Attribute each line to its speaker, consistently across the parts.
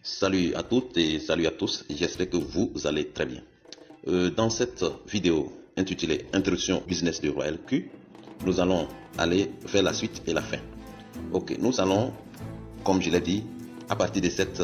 Speaker 1: Salut à toutes et salut à tous, j'espère que vous allez très bien. Dans cette vidéo intitulée Introduction Business de Royal Q, nous allons aller vers la suite et la fin. Ok, nous allons, comme je l'ai dit, à partir de cette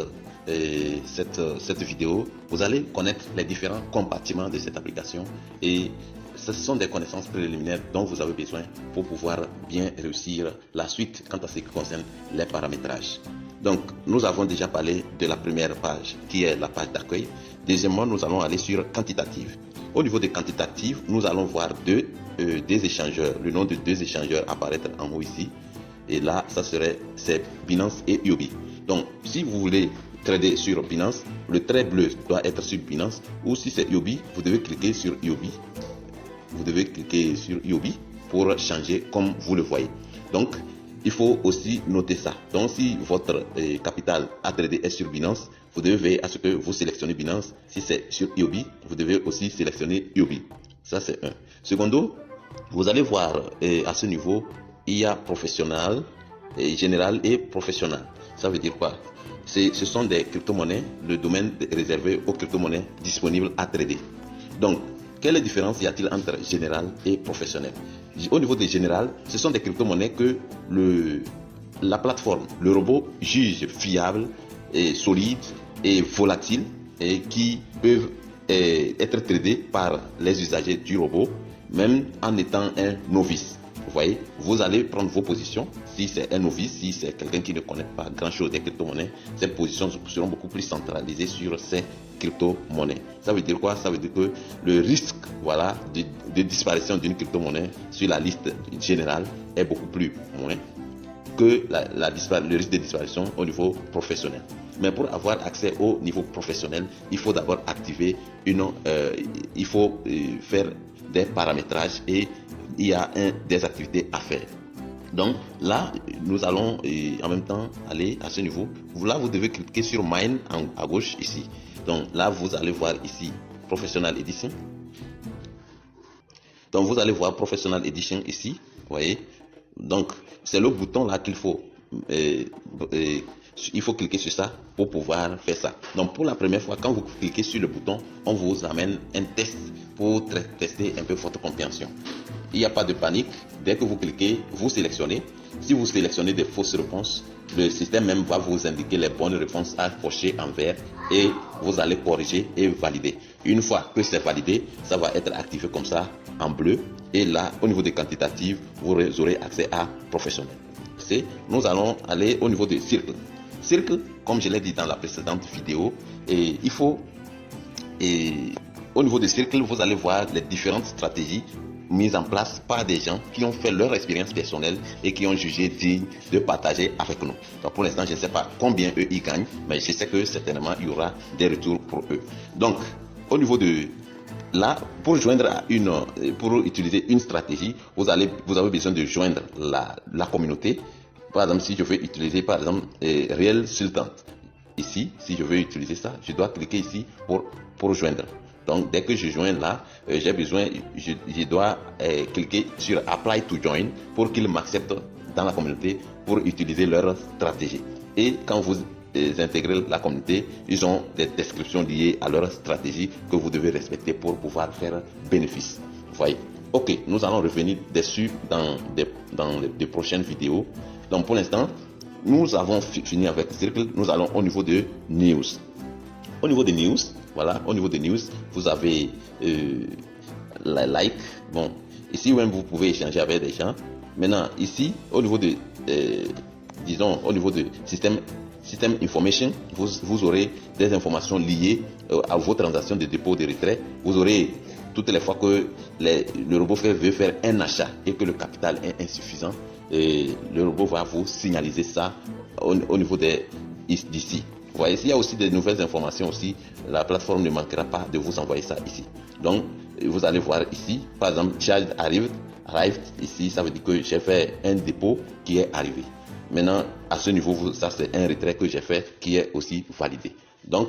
Speaker 1: vidéo, vous allez connaître les différents compartiments de cette application et ce sont des connaissances préliminaires dont vous avez besoin pour pouvoir bien réussir la suite quant à ce qui concerne les paramétrages. Donc, nous avons déjà parlé de la première page qui est la page d'accueil. Deuxièmement, nous allons aller sur quantitative. Au niveau des quantitatives, nous allons voir des échangeurs. Le nom de deux échangeurs apparaître en haut ici. Et là, c'est Binance et Huobi. Donc, si vous voulez trader sur Binance, le trait bleu doit être sur Binance. Ou si c'est Huobi, vous devez cliquer sur Huobi. Vous devez cliquer sur Huobi pour changer comme vous le voyez. Donc, il faut aussi noter ça. Donc, si votre capital à trader est sur Binance, vous devez veiller à ce que vous sélectionnez Binance. Si c'est sur Huobi, vous devez aussi sélectionner Huobi. Ça, c'est un. Secondo, vous allez voir à ce niveau, il y a professionnel, général et professionnel. Ça veut dire quoi? Ce sont des crypto-monnaies, le domaine réservé aux crypto-monnaies disponibles à trader. Donc, quelle différence y a-t-il entre général et professionnel? Au niveau des général, ce sont des crypto-monnaies que la plateforme, le robot juge fiables, et solides et volatiles et qui peuvent être tradés par les usagers du robot, même en étant un novice. Vous voyez, vous allez prendre vos positions. Si c'est un novice, si c'est quelqu'un qui ne connaît pas grand-chose des crypto-monnaies, ces positions seront beaucoup plus centralisées sur ces crypto-monnaies. Ça veut dire quoi? Ça veut dire que le risque de disparition d'une crypto-monnaie sur la liste générale est beaucoup plus moins que le risque de disparition au niveau professionnel. Mais pour avoir accès au niveau professionnel, il faut d'abord activer il faut faire des paramétrages et il y a des activités à faire. Donc là, nous allons en même temps aller à ce niveau. Là, vous devez cliquer sur Mine à gauche ici. Donc là, vous allez voir ici Professional Edition. Donc vous allez voir Professional Edition ici. Vous voyez. Donc c'est le bouton là qu'il faut. Il faut cliquer sur ça pour pouvoir faire ça. Donc pour la première fois, quand vous cliquez sur le bouton, on vous amène un test pour tester un peu votre compréhension. Il n'y a pas de panique. Dès que vous cliquez, vous sélectionnez. Si vous sélectionnez des fausses réponses, le système même va vous indiquer les bonnes réponses à cocher en vert et vous allez corriger et valider. Une fois que c'est validé, ça va être activé comme ça en bleu. Et là, au niveau des quantitatives, vous aurez accès à professionnel. Nous allons aller au niveau des cercles. Cercle, comme je l'ai dit dans la précédente vidéo, au niveau des cercles, vous allez voir les différentes stratégies mises en place par des gens qui ont fait leur expérience personnelle et qui ont jugé digne de partager avec nous. Donc pour l'instant, je ne sais pas combien eux ils gagnent, mais je sais que certainement il y aura des retours pour eux. Donc au niveau de là, pour utiliser une stratégie, vous avez besoin de joindre la communauté. Par exemple, si je veux utiliser par exemple Real Sultan, ici, si je veux utiliser ça, je dois cliquer ici pour joindre. Donc dès que je joins là, je dois cliquer sur Apply to Join pour qu'ils m'acceptent dans la communauté pour utiliser leur stratégie. Et quand vous intégrez la communauté, ils ont des descriptions liées à leur stratégie que vous devez respecter pour pouvoir faire bénéfice. Vous voyez. Ok, nous allons revenir dessus dans des prochaines vidéos. Donc pour l'instant, nous avons fini avec Circle. Nous allons au niveau de News. Au niveau des news, voilà, au niveau des news, vous avez la like. Bon, ici même vous pouvez échanger avec des gens. Maintenant, ici, au niveau de, au niveau de système information, vous aurez des informations liées à vos transactions de dépôt de retrait. Vous aurez toutes les fois que le robot veut faire un achat et que le capital est insuffisant, le robot va vous signaliser ça au niveau d'ici. Vous voyez, s'il y a aussi des nouvelles informations aussi, la plateforme ne manquera pas de vous envoyer ça ici. Donc, vous allez voir ici, par exemple, charge arrived ici, ça veut dire que j'ai fait un dépôt qui est arrivé. Maintenant, à ce niveau, ça c'est un retrait que j'ai fait qui est aussi validé. Donc,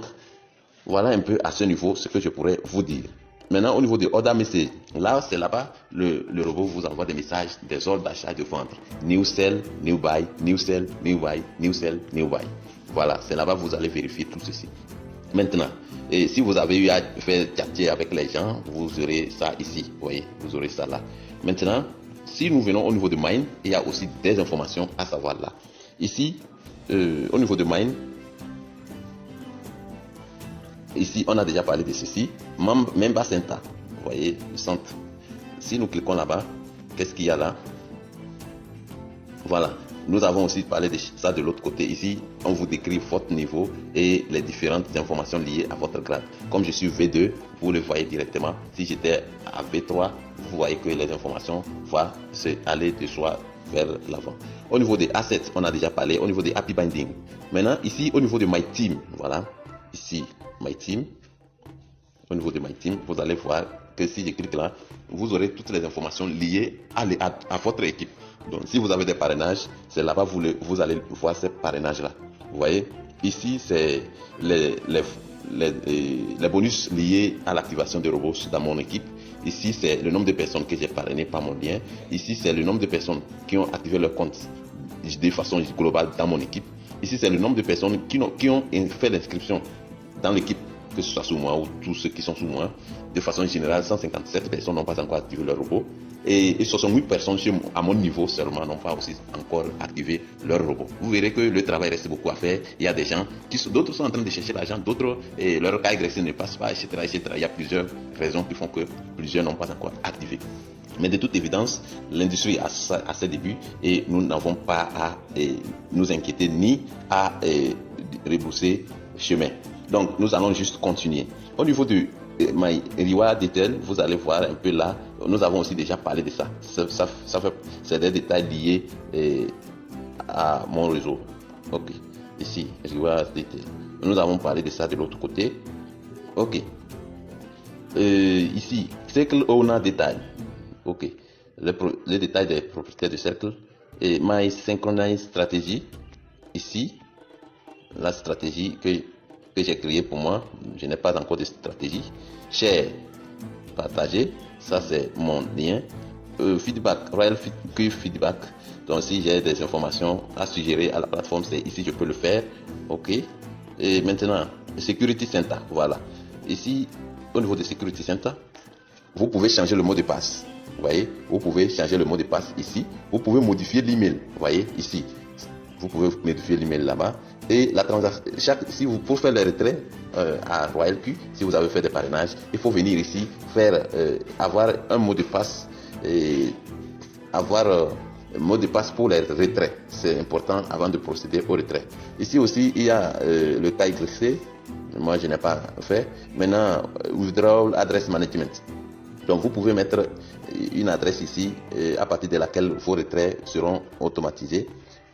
Speaker 1: voilà un peu à ce niveau ce que je pourrais vous dire. Maintenant, au niveau de order message, là, c'est là-bas, le robot vous envoie des messages, des ordres d'achat, de vente. New sell, new buy, new sell, new buy, new sell, new buy. Voilà, c'est là-bas que vous allez vérifier tout ceci. Maintenant, et si vous avez eu à faire chatter avec les gens, vous aurez ça ici. Vous voyez, vous aurez ça là. Maintenant, si nous venons au niveau de Mine, il y a aussi des informations à savoir là. Ici, au niveau de Mine, ici, on a déjà parlé de ceci. Memba Center, vous voyez, le centre. Si nous cliquons là-bas, qu'est-ce qu'il y a là? Voilà. Nous avons aussi parlé de ça de l'autre côté. Ici, on vous décrit votre niveau et les différentes informations liées à votre grade. Comme je suis V2, vous le voyez directement. Si j'étais à V3, vous voyez que les informations vont aller de soi vers l'avant. Au niveau des assets, on a déjà parlé. Au niveau des API Binding. Maintenant, ici, au niveau de My Team, voilà. Ici, My Team. Au niveau de My Team, vous allez voir que si je clique là, vous aurez toutes les informations liées à votre équipe. Donc, si vous avez des parrainages, c'est là-bas vous allez voir ces parrainages-là. Vous voyez, ici, c'est les bonus liés à l'activation des robots dans mon équipe. Ici, c'est le nombre de personnes que j'ai parrainées par mon lien. Ici, c'est le nombre de personnes qui ont activé leur compte de façon globale dans mon équipe. Ici, c'est le nombre de personnes qui ont fait l'inscription dans l'équipe, que ce soit sous moi ou tous ceux qui sont sous moi. De façon générale, 157 personnes n'ont pas encore activé leur robot. Et 68 personnes à mon niveau seulement n'ont pas aussi encore activé leur robot. Vous verrez que le travail reste beaucoup à faire. Il y a des gens, d'autres sont en train de chercher l'argent, d'autres, leur KYC ne passe pas, etc., etc. Il y a plusieurs raisons qui font que plusieurs n'ont pas encore activé. Mais de toute évidence, l'industrie a ses débuts et nous n'avons pas à nous inquiéter ni à rebrousser chemin. Donc, nous allons juste continuer. Au niveau de My Reward Detail, vous allez voir un peu là. Nous avons aussi déjà parlé de ça. C'est des détails liés à mon réseau. Ok. Ici, Reward Detail. Nous avons parlé de ça de l'autre côté. Ok. Ici, Circle Owner Detail. Ok. Le détail des propriétaires de Circle. Et My Synchronized Strategy. Ici, la stratégie que j'ai créée pour moi. Je n'ai pas encore de stratégie. Share, partager. Ça, c'est mon lien. Feedback, Royal Feedback. Donc, si j'ai des informations à suggérer à la plateforme, c'est ici, je peux le faire. OK. Et maintenant, Security Center. Voilà. Ici, au niveau de Security Center, vous pouvez changer le mot de passe. Vous voyez, vous pouvez changer le mot de passe ici. Vous pouvez modifier l'email. Vous voyez, ici. Vous pouvez modifier l'email là-bas. Et la transaction, pour faire le retrait à Royal Q, si vous avez fait des parrainages, il faut venir ici, avoir un mot de passe et avoir un mot de passe pour les retraits. C'est important avant de procéder au retrait. Ici aussi, il y a le KYC. Moi, je n'ai pas fait. Maintenant, Withdrawal Address Management. Donc, vous pouvez mettre une adresse ici à partir de laquelle vos retraits seront automatisés.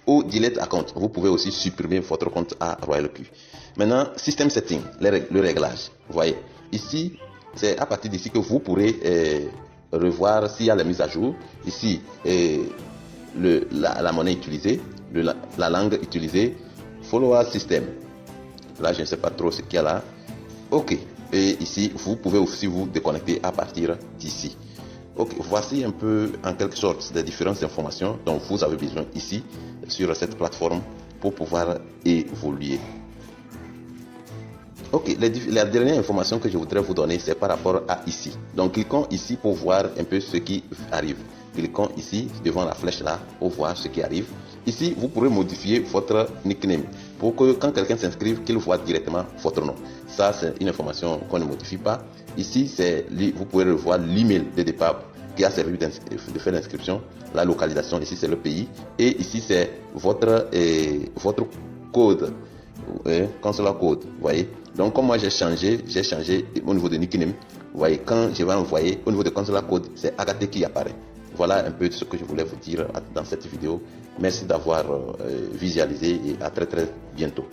Speaker 1: Ou delete account, vous pouvez aussi supprimer votre compte à Royal Q. Maintenant, system setting, le réglage. Vous voyez, ici, c'est à partir d'ici que vous pourrez revoir s'il y a les mises à jour. Ici, la monnaie utilisée, la langue utilisée, follower system. Là, je ne sais pas trop ce qu'il y a là. Ok. Et ici, vous pouvez aussi vous déconnecter à partir d'ici. Ok, voici un peu en quelque sorte des différentes informations dont vous avez besoin ici sur cette plateforme pour pouvoir évoluer. Ok, la dernière information que je voudrais vous donner, c'est par rapport à ici. Donc, cliquons ici pour voir un peu ce qui arrive. Cliquons ici devant la flèche là pour voir ce qui arrive. Ici, vous pourrez modifier votre nickname pour que quand quelqu'un s'inscrive, qu'il voit directement votre nom. Ça, c'est une information qu'on ne modifie pas. Ici, vous pouvez revoir l'email de départ qui a servi de faire l'inscription, la localisation, ici c'est le pays, et ici c'est votre code, consular code, vous voyez. Donc comme moi j'ai changé au niveau de nickname, vous voyez, quand je vais envoyer au niveau de consular code, c'est Agathe qui apparaît. Voilà un peu ce que je voulais vous dire dans cette vidéo. Merci d'avoir visualisé et à très très bientôt.